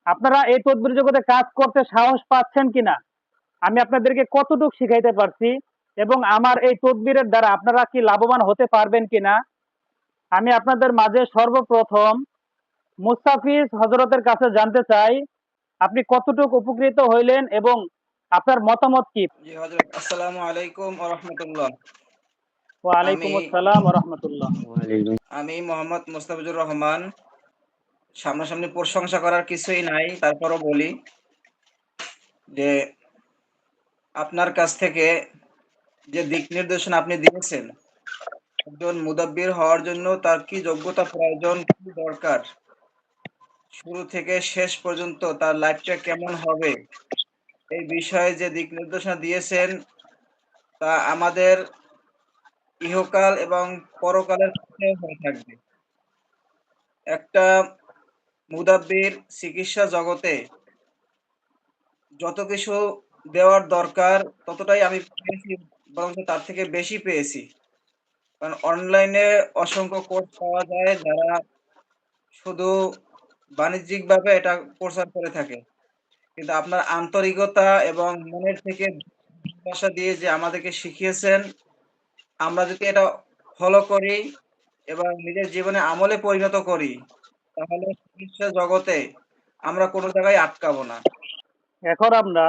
আপনারা এই তদবির জগতে কাজ করতে সাহস পাচ্ছেন কিনা, আমি আপনাদেরকে কতটুকু শিখাইতে পারছি এবং আমার এই তদবিরের দ্বারা আপনারা কি লাভবান হতে পারবেন কিনা, আমি আপনাদের মাঝে সর্বপ্রথম মুস্তাফিজ হজরতের কাছে জানতে চাই আপনি কতটুকু উপকৃত হইলেন এবং আপনার মতামত কি। জি হযরত, আসসালামু আলাইকুম ওয়া রাহমাতুল্লাহ। আমি ওয়ালাইকুম আসসালাম ওয়া রাহমাতুল্লাহ। আমি মোহাম্মদ মুস্তাফিজুর রহমান। সামনাসামনি প্রশংসা করার কিছুই নাই। তারপরও বলি যে আপনার কাছ থেকে যে দিক নির্দেশনা আপনি দিয়েছেন, একজন মুদাব্বির হওয়ার জন্য তার কি যোগ্যতা প্রয়োজন, কি দরকার, শুরু থেকে শেষ পর্যন্ত তার লাইফটা কেমন হবে, এই বিষয়ে যে দিক নির্দেশনা দিয়েছেন তা আমাদের ইহকাল এবং পরকালের পক্ষে হয়ে থাকবে। একটা মুদাব্বির চিকিৎসা জগতে যত কিছু দেওয়ার দরকার ততটাই আমি পেয়েছি, বরঞ্চ তার থেকে বেশি পেয়েছি। কারণ অনলাইনে অসংখ্য কোর্স পাওয়া যায় যারা শুধু বাণিজ্যিকভাবে এটা প্রচার করে থাকে। কিন্তু আপনার আন্তরিকতা এবং মনের থেকে ভালোবাসা দিয়ে যে আমাদেরকে শিখিয়েছেন, আমরা যদি এটা ফলো করি এবং নিজের জীবনে আমলে পরিণত করি, তাহলে চিকিৎসা জগতে আমরা কোনো জায়গায় আটকাবো না। এখন আমরা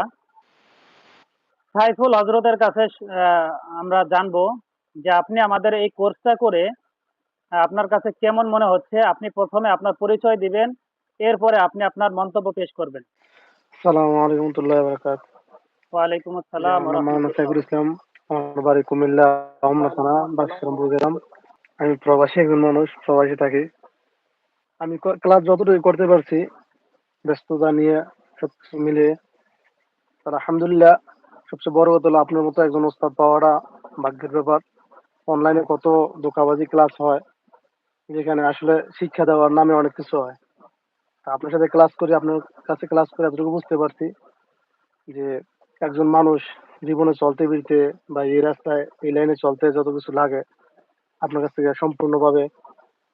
সাইফুল হজরতের কাছে আমরা জানবো যে আপনি আমাদের এই কোর্সটা করে আপনার কাছে কেমন মনে হচ্ছে। আপনি প্রথমে আপনার পরিচয় দিবেন, এরপরে আপনি আপনার মন্তব্য পেশ করবেন। আসসালামু আলাইকুম ওয়া বারাকাতুহু। ওয়ালাইকুম জি, আসসালাম আমার ওয়া নাম মোহাম্মদ রাহমাতুল্লাহ। সাইফুল ইসলাম। আমার বাড়ি কুমিল্লা রমনা থানা বাদশাহপুর গ্রাম। আমি প্রবাসী একজন মানুষ, প্রবাসী থাকি। আমি ক্লাস যতটুকু করতে পারছি ব্যস্ততা নিয়ে সবকিছু মিলিয়ে, আর আলহামদুলিল্লাহ সবচেয়ে বড় কথা হলো আপনার মতো একজন ওস্তাদ পাওয়াটা ভাগ্যের ব্যাপার। অনলাইনে কত ধোঁকাবাজি ক্লাস হয়, যেখানে আসলে শিক্ষা দেওয়ার নামে অনেক কিছু হয়। তা আপনার সাথে ক্লাস করি, আপনার কাছে ক্লাস করে এতটুকু বুঝতে পারছি যে একজন মানুষ জীবনে চলতে ফিরতে বা এই রাস্তায় এই লাইনে চলতে যত কিছু লাগে আপনার কাছ থেকে সম্পূর্ণভাবে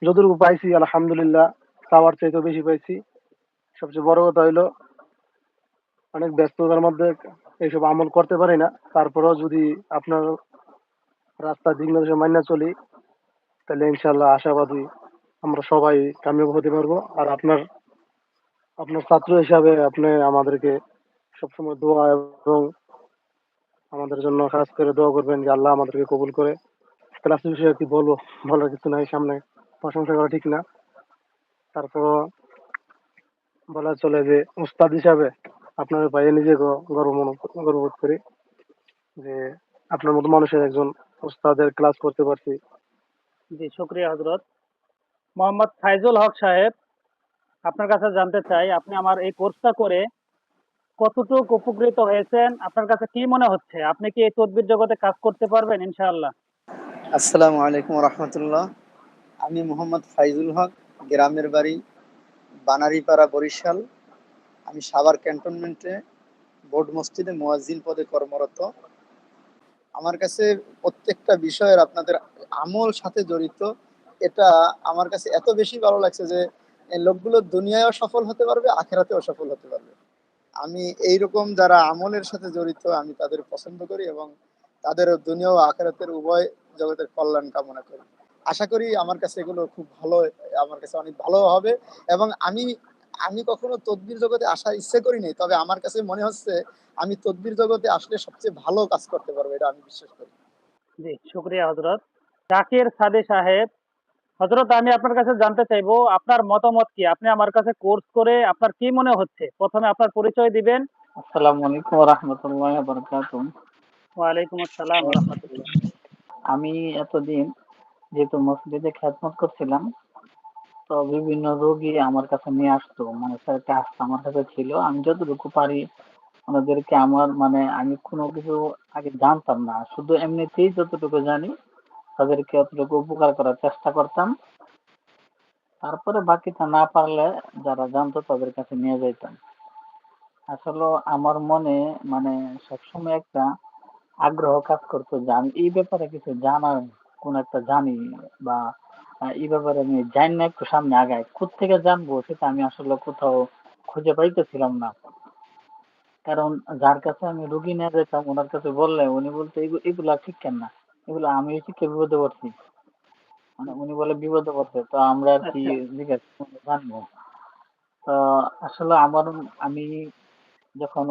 যতটুকু পাইছি আলহামদুলিল্লাহ, চাওয়ার চাইতেও বেশি পাইছি। সবচেয়ে বড় কথা হইলো অনেক ব্যস্ততার মধ্যে এইসব আমল করতে পারি না, তারপরেও যদি আপনার রাস্তা দিক নির্দেশনা মান্য চলি তাহলে ইনশাল্লাহ আশাবাদী আমরা সবাই কামিয়াব হতে পারবো। আর আপনার আপনার ছাত্র হিসাবে আপনি আমাদেরকে সবসময় দোয়া এবং আমাদের জন্য খাস করে দোয়া করবেন যে আল্লাহ আমাদেরকে কবুল করে। ক্লাস বিষয়ে কি বলবো, বলার কিছু নাই, সামনে প্রশংসা করা ঠিক না। তারপর বলা চলে যে উস্তাদ হিসাবে আপনার ভাইয়ে নিজে গর্ববোধ করি যে আপনার মতো মানুষের একজন উস্তাদের ক্লাস করতে পারছি। জি, শুকরিয়া হজরত। মোহাম্মদ ফাইজুল হক সাহেব, আপনার কাছে জানতে চাই আপনি আমার এই কোর্সটা করে কতটুকু উপকৃত হয়েছেন, আপনার কাছে কি মনে হচ্ছে, আপনি কি এই তদবির জগতে কাজ করতে পারবেন ইনশাআল্লাহ? আসসালামু আলাইকুম রহমতুল্লাহ। আমি মোহাম্মদ ফাইজুল হক, গ্রামের বাড়ি বানারীপাড়া, বরিশাল। আমি সাভার ক্যান্টনমেন্টে বোর্ড মসজিদে মুয়াজ্জিন পদে কর্মরত। আমার কাছে প্রত্যেকটা বিষয়ের আপনাদের আমল সাথে জড়িত, এটা আমার কাছে এত বেশি ভালো লাগছে যে এই লোকগুলো দুনিয়ায়ও সফল হতে পারবে, আখেরাতেও সফল হতে পারবে। আমি এইরকম যারা আমলের সাথে জড়িত আমি তাদের পছন্দ করি এবং তাদের দুনিয়া ও আখেরাতের উভয় জগতের কল্যাণ কামনা করি। আশা করি আমার কাছে এগুলো খুব ভালো, আমার কাছে অনেক ভালো হবে। এবং আমি আমি কখনো তদবির জগতে আসার ইচ্ছে করিনি, তবে আমার কাছে মনে হচ্ছে আমি তদবির জগতে আসলে সবচেয়ে ভালো কাজ করতে পারবো, এটা আমি বিশ্বাস করি। জি, শুকরিয়া হজরত। জাকির সাদি সাহেব, হজরত আমি আপনার কাছে জানতে চাইবো আপনার মতামত কি, আপনি আমার কাছে কোর্স করে আপনার কি মনে হচ্ছে, প্রথমে আপনার পরিচয় দিবেন। আসসালামু আলাইকুম ওয়া রাহমাতুল্লাহি ওয়া বারাকাতুহু। ওয়ালাইকুম আসসালাম ওয়া রাহমাতুল্লাহ। আমি এতদিন যেহেতু মসজিদে খেদমত করছিলাম, তো বিভিন্ন রোগী আমার কাছে নিয়ে আসতো, মানে স্যারটা আসতো আমার কাছে ছিল। আমি যতটুকু পারি ওনাদেরকে আমার মানে আমি কোনো কিছু আগে জানতাম না, শুধু এমনিতেই যতটুকু জানি তাদেরকে অতটুকু উপকার করার চেষ্টা করতাম। তারপরে বাকিটা না পারলে যারা জানতো তাদের কাছে নিয়ে যাইতাম। আসলে আমার মনে মানে সবসময় একটা আগ্রহ কাজ করতো যে আমি এই ব্যাপারে কিছু জানার, কোন একটা জানি বা এই ব্যাপারে আমি জানি না, একটু সামনে আগাই কোত্থেকে জানবো সেটা আমি আসলে কোথাও খুঁজে পাইতেছিলাম না। কারণ যার কাছে আমি রুগী নিয়ে যেতাম ওনার কাছে বললে উনি বলতো এগুলা ঠিক কেন না, এগুলো আমি শিক্ষা বিপদে পড়ছি, মানে উনি বলে বিপদে পড়ছে তো আমরা আর কি আচ্ছা। জিজ্ঞাসা করে জানবো। তো আসলে আমি যখন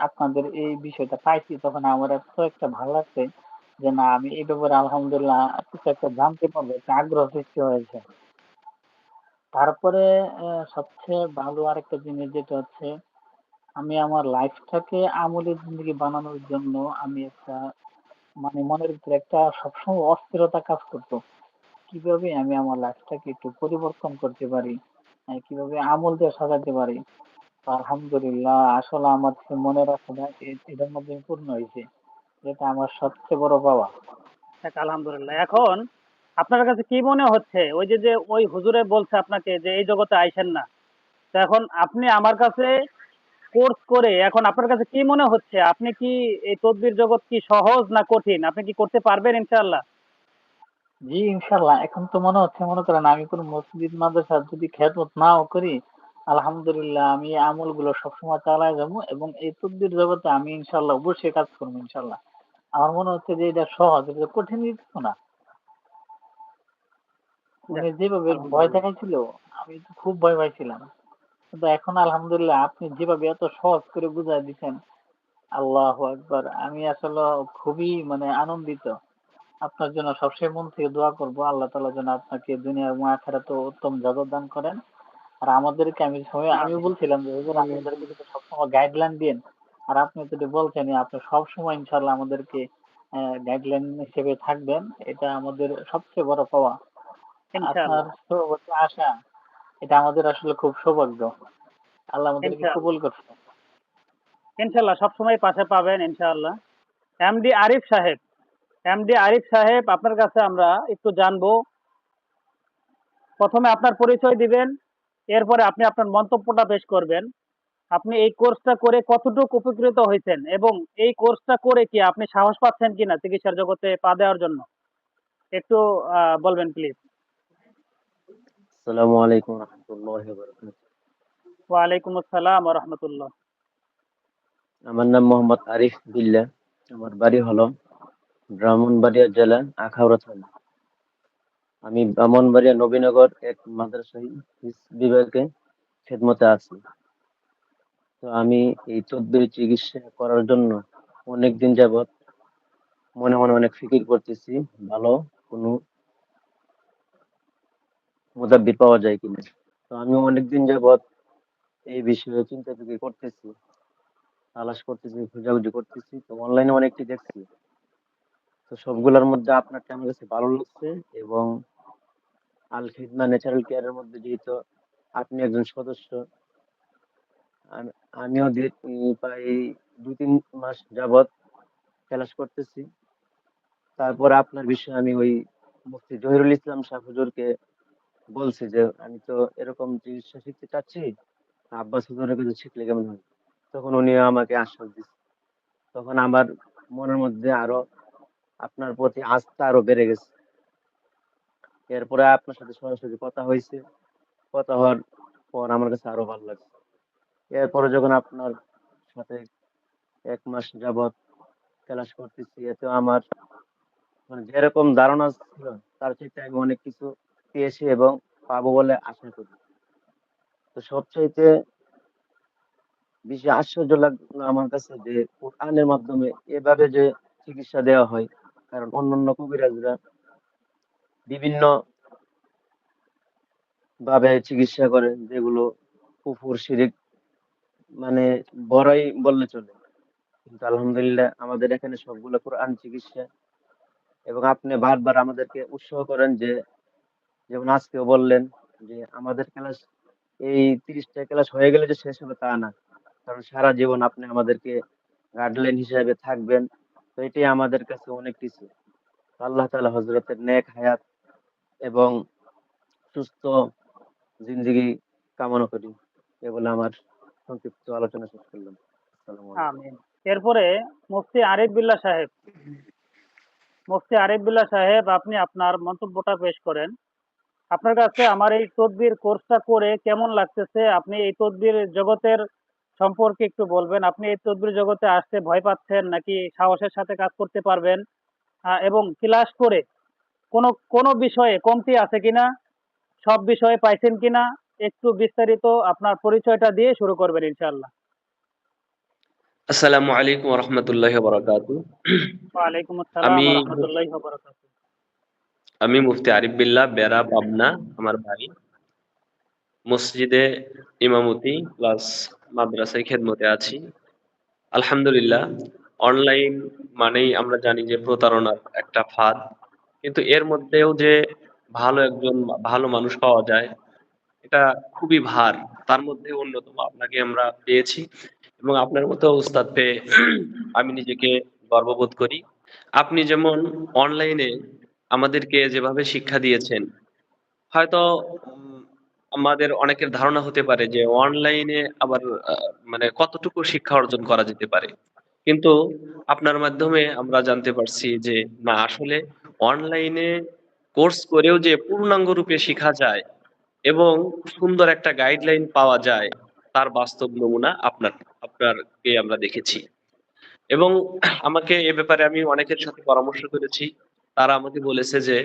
আপনাদের এই বিষয়টা পাইছি তখন আমার এত একটা ভালো লাগছে যে না আমি এই ব্যাপারে আলহামদুলিল্লাহ কিছু একটা জানতে পারবো, একটা আগ্রহ সৃষ্টি হয়েছে। তারপরে সবচেয়ে ভালো আরেকটা জিনিস যেটা হচ্ছে আমি আমার লাইফটাকে আমলি জিন্দগি বানানোর জন্য আমি একটা মানে মনের ভিতরে একটা সবসময় অস্থিরতা কাজ করতো। কিভাবে আমি আমার লাইফটাকে একটু পরিবর্তন করতে পারি, কিভাবে আমল দিয়ে সাজাতে পারি। তো আলহামদুলিল্লাহ আসলে আমার সে মনের আশাটা এটার মধ্যে পূর্ণ হয়েছে, যেটা আমার সবচেয়ে বড় পাওয়া। যাক, আলহামদুলিল্লাহ। এখন আপনার কাছে কি মনে হচ্ছে, ওই যে যে ওই হুজুরে বলছে আপনাকে যে এই জগতে আইসেন না, তো এখন আপনি আমার কাছে কোর্স করে এখন আপনার কাছে কি মনে হচ্ছে, আপনি কি এই তদবির জগৎ কি সহজ না কঠিন, আপনি কি করতে পারবেন ইনশাআল্লাহ? জি ইনশাল্লাহ, এখন তো মনে হচ্ছে মনে করেন আমি কোনো মসজিদ মাদ্রাসা যদি খেদমত নাও করি, আলহামদুলিল্লাহ আমি এই আমলগুলো সবসময় চালায় যাবো এবং এই তদবির জগতে আমি ইনশাল্লাহ অবশ্যই কাজ করবো ইনশাল্লাহ। আমার মনে হচ্ছে যে এটা সহজ, এটা কঠিন কিছু না। যাক, উনি যেভাবে ভয় আলহামদুলিল্লাহ। দেখাইছিল আমি তো খুব ভয় পাইছিলাম, কিন্তু এখন আলহামদুলিল্লাহ আপনি যেভাবে এত সহজ করে বুঝাই দিচ্ছেন, আল্লাহু আকবার, আমি আসলে খুবই মানে আনন্দিত। আপনার জন্য সবসময় মন থেকে দোয়া করবো, আল্লাহ তাআলা যেন আপনাকে দুনিয়া এবং আখিরাতে উত্তম জাযা দান করেন। আর আমাদেরকে আমি আমিন। বলছিলাম যে হুজুর আমিন। আমাদেরকে কিন্তু সবসময় গাইডলাইন দিন। আর আপনি তো এটা বলছেনই, আপনি সবসময় ইনশাআল্লাহ আমাদেরকে গাইডলাইন হিসেবে থাকবেন। এটা আমাদের সবচেয়ে বড় পাওয়া। আপনার ইনশাআল্লাহ। সৌভাগ্য আশা, এটা আমাদের আসলে খুব সৌভাগ্য। আল্লাহ আমাদেরকে ইনশাআল্লাহ। কবুল করছে। ইনশাআল্লাহ সবসময় পাশে পাবেন ইনশাআল্লাহ। এমডি আরিফ সাহেব, এমডি আরিফ সাহেব, আপনার কাছে আমরা একটু জানবো। প্রথমে আপনার পরিচয় দিবেন, এরপরে আপনি আপনার মন্তব্যটা পেশ করবেন। আপনি এই কোর্সটা করে কতটুকু উপকৃত হয়েছেন এবং এই কোর্সটা করে কি আপনি সাহস পাচ্ছেন কিনা চিকিৎসার জগতে পা দেওয়ার জন্য, একটু বলবেন প্লিজ। আসসালামু আলাইকুম রহমতুল্লাহি ওয়া বারাকাতুহু। ওয়ালাইকুম আসসালাম ওয়া রাহমাতুল্লাহ। আমার নাম মোহাম্মদ আরিফ বিল্লাহ। আমার বাড়ি হলো ব্রাহ্মণবাড়িয়া জেলা আখাউড়া থানা। আমি ব্রাহ্মণবাড়িয়া নবীনগর এক মাদ্রাসা হিফজ বিভাগে খেদমতে আছি। তো আমি এই তদ্বির চিকিৎসা করার জন্য অনেকদিন যাবৎ মনে মনে অনেক ফিকির করতেছি, ভালো কোনো মুদাব্বির পাওয়া যায় কিনা। তো আমি অনেকদিন যাবৎ এই বিষয়ে চিন্তা ফিকির করতেছি, তালাশ করতেছি, খোঁজাখুঁজি করতেছি। তো অনলাইনে অনেকটি দেখছি। তো সবগুলোর মধ্যে আপনারটা আমার কাছে ভালো লাগছে এবং আল খিদমা ন্যাচারাল কেয়ারের মধ্যে যেহেতু আপনি একজন সদস্য, আমিও প্রায় 2-3 মাস যাবৎ ক্লাস করতেছি। তারপর আপনার বিষয়ে আমি ওই মুফতি জহিরুল ইসলাম শাহ হুজুরকে বলছি যে আমি তো এরকম চিকিৎসা শিখতে চাচ্ছি, আব্বাস হুজুরের কাছে শিখলে কেমন হয়। তখন উনি আমাকে আশ্বাস দিচ্ছে। তখন আমার মনের মধ্যে আরো আপনার প্রতি আস্থা আরো বেড়ে গেছে। এরপরে আপনার সাথে সরাসরি কথা হয়েছে, কথা হওয়ার পর আমার কাছে আরো ভালো লাগছে। এরপরে যখন আপনার সাথে 1 মাস যাবৎ ক্লাস করতেছি, এতে আমার মানে যেরকম ধারণা ছিল তার চাইতে আমি অনেক কিছু পেয়েছি এবং পাবো বলে আশা করি। তো সবচাইতে বেশি আশ্চর্য লাগলো আমার কাছে যে কোরআনের মাধ্যমে এভাবে যে চিকিৎসা দেওয়া হয়। কারণ অন্যান্য কবিরাজরা বিভিন্ন ভাবে চিকিৎসা করেন, যেগুলো কুফর শিরিক মানে বড়াই বললে চলে। কিন্তু আলহামদুলিল্লাহ আমাদের এখানে সবগুলো কোরআন চিকিৎসা। এবং আপনি বারবার আমাদেরকে উৎসাহ করেন যে, যেমন আজকেও বললেন যে আমাদের ক্লাস এই 30টা ক্লাস হয়ে গেলে যে শেষ হবে তা না। কারণ সারা জীবন আপনি আমাদেরকে গাইডলাইন হিসেবে থাকবেন। তো এটাই আমাদের কাছে অনেক কিছু। আল্লাহ তাআলা হযরতের নেক হায়াত এবং সুস্থ জিন্দেগি কামনা করি। এ বলে আমার সংক্ষিপ্ত আলোচনা শেষ করলাম। আসসালামু আলাইকুম। আমিন। এরপরে মুফতি আরিফ বিল্লাহ সাহেব, মুফতি আরিফ বিল্লাহ সাহেব, আপনি আপনার মন্তব্যটা পেশ করেন। আপনার কাছে আমার এই তদবির কোর্সটা করে কেমন লাগতেছে? আপনি এই তদবির জগতের সম্পর্কে একটু বলবেন। আপনি এই তদবির জগতে আসতে ভয় পাচ্ছেন নাকি সাহসের সাথে কাজ করতে পারবেন? এবং ক্লাস করে কোনো বিষয়ে কমতি আছে কিনা? সব বিষয়ে পাইছেন কিনা? একটু বিস্তারিত আপনার পরিচয়টা দিয়ে শুরু করবেন ইনশাআল্লাহ। আসসালামু আলাইকুম রহমতুল্লাহ বরকাতু। ওয়ালাইকুম আসসালাম আমি ওয়া রাহমাতুল্লাহি ওয়া বারাকাতুহু। আমি মুফতি আরিফ বিল্লাহ বেড়া পাবনা আমার বাড়ি। মসজিদে ইমামতি প্লাস মাদ্রাসায় খেদমতে আছি। আলহামদুলিল্লাহ। অনলাইন মানেই আমরা জানি যে প্রতারণার একটা ফাঁদ, কিন্তু এর মধ্যেও যে একজন ভালো মানুষ পাওয়া যায় এটা খুবই ভার। তার মধ্যে অন্যতম আপনাকে আমরা পেয়েছি এবং আপনার মতো উস্তাদ পেয়ে আমি নিজেকে গর্ববোধ করি। আপনি যেমন অনলাইনে আমাদেরকে যেভাবে শিক্ষা দিয়েছেন, হয়তো উম, আমাদের অনেকের ধারণা হতে পারে যে অনলাইনে আবার মানে কতটুকু শিক্ষা অর্জন করা যেতে পারে, কিন্তু আপনার মাধ্যমে আমরা জানতে পারছি যে না, আসলে অনলাইনে কোর্স করেও যে পূর্ণাঙ্গ রূপে শেখা যায় এবং সুন্দর একটা গাইডলাইন পাওয়া যায়, তার বাস্তব নমুনা আপনারকে আমরা দেখেছি। এবং আমাকে এ ব্যাপারে আমি অনেকের সাথে পরামর্শ করেছি, তারা আমাকে বলেছে যে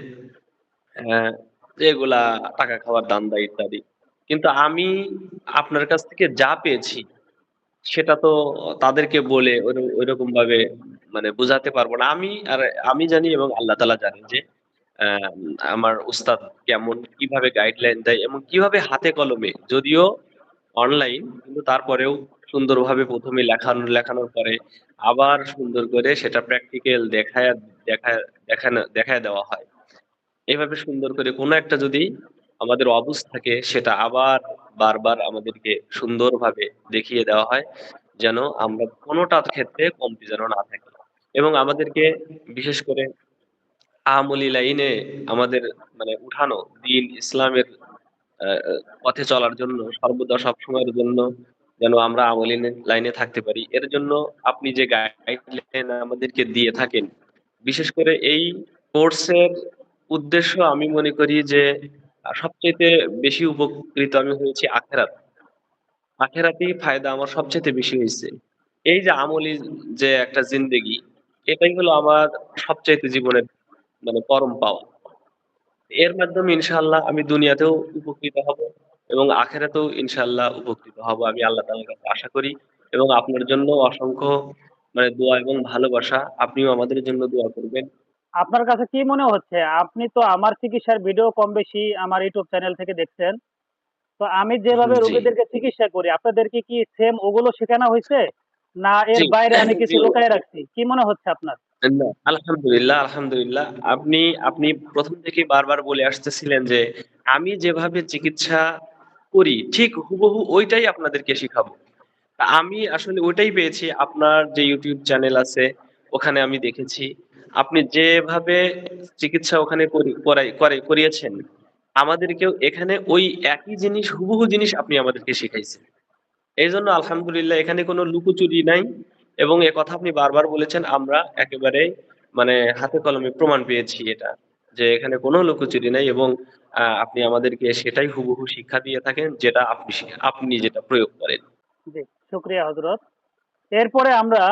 যে এগুলা টাকা খাওয়ার ধান্দা ইত্যাদি। কিন্তু আমি আপনার কাছ থেকে যা পেয়েছি সেটা তো তাদেরকে বলে ওইরকম ভাবে মানে বোঝাতে পারবো না। আমি জানি এবং আল্লাহ তাআলা জানে যে আহ, আমার উস্তাদ কেমন, কিভাবে গাইডলাইন দেয় এবং কিভাবে হাতে কলমে, যদিও অনলাইন কিন্তু তারপরেও সুন্দরভাবে প্রথমে লেখানোর পরে আবার সুন্দর করে সেটা প্র্যাকটিক্যাল দেখায় দেখায় দেওয়া হয়। এভাবে সুন্দর করে কোনো একটা যদি আমাদের অবুঝ থাকে সেটা আবার বারবার আমাদেরকে সুন্দরভাবে দেখিয়ে দেওয়া হয়, যেন আমরা কোনোটা ক্ষেত্রে কমতি যেন না থাকে। এবং আমাদেরকে বিশেষ করে আমলি লাইনে আমাদের মানে উঠানো, দিন ইসলামের পথে চলার জন্য সর্বদা সবসময়ের জন্য যেন আমরা আমলি লাইনে থাকতে পারি, এর জন্য আপনি যে গাইডলাইন আমাদেরকে দিয়ে থাকেন, বিশেষ করে এই কোর্সের উদ্দেশ্য আমি মনে করি যে সবচেয়ে বেশি উপকৃত আমি হয়েছি আখেরাতেই ফায়দা আমার সবচেয়ে বেশি হয়েছে। এই যে আমলি যে একটা জিন্দেগি, এটাই হলো আমার সবচাইতে জীবনের মানে পরম পাওয়া। এর মাধ্যমে ইনশাআল্লাহ আমি দুনিয়াতেও উপকৃত হব এবং আখেরাতেও ইনশাআল্লাহ উপকৃত হব, আমি আল্লাহ তাআলার কাছে আশা করি। এবং আপনার জন্য অসংখ্য মানে দোয়া এবং ভালোবাসা, আপনিও আমাদের জন্য দোয়া করবেন। আপনার কাছে কি মনে হচ্ছে? আপনি তো আমার চিকিৎসার ভিডিও কম বেশি আমার ইউটিউব চ্যানেল থেকে দেখছেন। তো আমি যেভাবে জি, রোগীদেরকে চিকিৎসা করি, আপনাদেরকে কি সেম ওগুলো শেখানো হয়েছে? না এর জি, বাইরে আমি জি। কিছু লুকায় রাখছি? কি মনে হচ্ছে আপনার? না, আলহামদুলিল্লাহ, আলহামদুলিল্লাহ। আপনি প্রথম থেকে বারবার বলে আসতেছিলেন যে আমি যেভাবে চিকিৎসা করি ঠিক হুবহু ওইটাই আপনাদেরকে শিখাবো। তা আমি আসলে ওইটাই পেয়েছি আপনার যে ইউটিউব চ্যানেল আছে, ওখানে আমি দেখেছি আপনি যেভাবে চিকিৎসা ওখানে করিয়েছেন, আমাদেরকেও এখানে ওই একই জিনিস হুবহু জিনিস আপনি আমাদেরকে শিখাইছেন। এই জন্য আলহামদুলিল্লাহ এখানে কোনো লুকোচুরি নাই। এবং এ কথা আপনি বারবার বলেছেন, আমরা একেবারে মানে হাতে কলমে প্রমাণ পেয়েছি এটা, যে এখানে কোনো লুকোচুরি নাই। এবং আপনি আমাদেরকে সেটাই হুবহু শিক্ষা দিয়ে থাকেন, যেটা আপনি যেটা প্রয়োগ করেন। জি, শুকরিয়া হযরত। এরপরে আমরা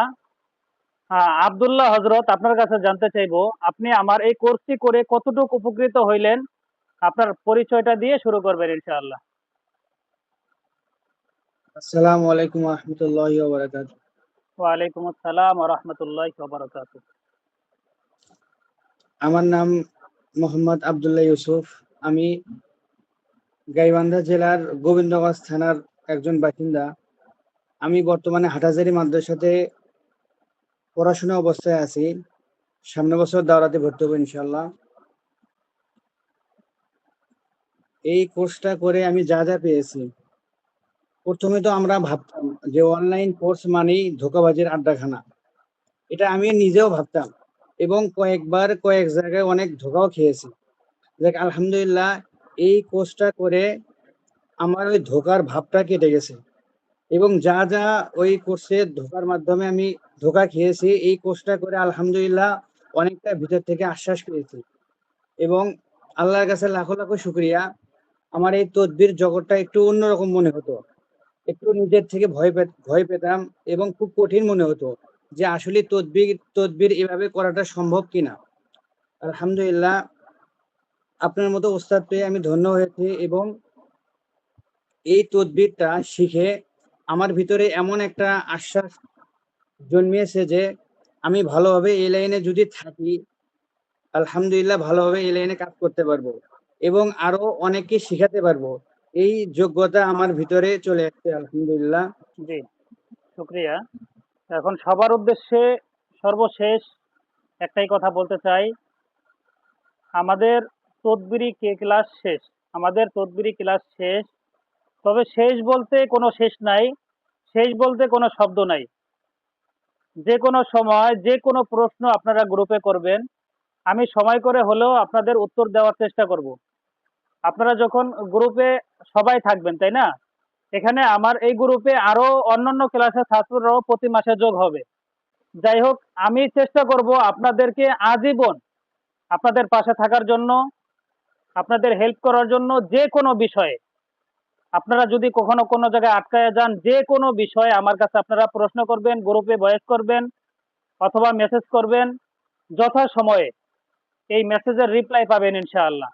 আব্দুল্লাহ হযরত আপনার কাছে জানতে চাইবো, আপনি আমার এই কোর্সটি করে কতটুকু উপকৃত হইলেন? আপনার পরিচয়টা দিয়ে শুরু করবেন ইনশাআল্লাহ। আসসালামু আলাইকুম রহমতুল্লাহি ওয়া বারাকাতুহু। ওয়ালাইকুম আসসালাম ওয়া রাহমাতুল্লাহি ওয়া বারাকাতুহু। আমার নাম মোহাম্মদ আব্দুল্লাহ ইউসুফ। আমি গাইবান্ধা জেলার গোবিন্দগঞ্জ থানার একজন বাসিন্দা। আমি বর্তমানে হাটহাজারী মাদ্রাসাতে পড়াশোনা অবস্থায় আছি। সামনের বছর দাওরাতে ভর্তি হবো ইনশাআল্লাহ। এই কোর্সটা করে আমি যা যা পেয়েছি, প্রথমে তো আমরা ভাবতাম যে অনলাইন কোর্স মানেই ধোঁকাবাজির আড্ডাখানা। এটা আমি নিজেও ভাবতাম এবং কয়েক জায়গায় অনেক ধোঁকাও খেয়েছি। দেখ আলহামদুলিল্লাহ, এই কোর্সটা করে আমার ওই ধোঁকার ভাবটা কেটে গেছে এবং যা যা ওই কোর্সে ধোঁকার মাধ্যমে আমি ধোঁকা খেয়েছি, এই কোর্সটা করে আলহামদুলিল্লাহ অনেকটা ভিতর থেকে আশ্বাস পেয়েছি এবং আল্লাহর কাছে লাখো লাখো শুক্রিয়া। আমার এই তদবির জগৎটা একটু অন্যরকম মনে হতো, একটু নিজের থেকে ভয় পেতাম এবং খুব কঠিন মনে হতো যে আসলে তদবির এভাবে করাটা সম্ভব কিনা। আলহামদুলিল্লাহ, আপনার মতো ওস্তাদ পেয়ে আমি ধন্য হয়েছি এবং এই তদবিরটা শিখে আমার ভিতরে এমন একটা আশ্বাস জন্মিয়েছে যে আমি ভালোভাবে এই লাইনে যদি থাকি, আলহামদুলিল্লাহ ভালোভাবে এই লাইনে কাজ করতে পারবো এবং আরো অনেককে শিখাতে পারবো। এই যোগ্যতা আমার ভিতরে চলে আসছে আলহামদুলিল্লাহ। জি, শুক্রিয়া। এখন সবার উদ্দেশ্যে সর্বশেষ একটাই কথা বলতে চাই, আমাদের তদবিরি ক্লাস শেষ। আমাদের তদবিরি ক্লাস শেষ, তবে শেষ বলতে কোনো শেষ নাই, শেষ বলতে কোনো শব্দ নাই। যে কোনো সময় যে কোনো প্রশ্ন আপনারা গ্রুপে করবেন, আমি সময় করে হলেও আপনাদের উত্তর দেওয়ার চেষ্টা করব। আপনারা যখন গ্রুপে সবাই থাকবেন, তাই না? এখানে আমার এই গ্রুপে আরো অন্যান্য ক্লাসের ছাত্ররাও প্রতি মাসে যোগ হবে। যাই হোক, আমি চেষ্টা করব আপনাদেরকে আজীবন আপনাদের পাশে থাকার জন্য, আপনাদের হেল্প করার জন্য। যে কোনো বিষয়ে আপনারা যদি কখনো কোনো জায়গায় আটকায় যান, যে কোনো বিষয়ে আমার কাছে আপনারা প্রশ্ন করবেন, গ্রুপে ভয়েস করবেন অথবা মেসেজ করবেন। যথাসময়ে এই মেসেজের রিপ্লাই পাবেন ইনশাআল্লাহ।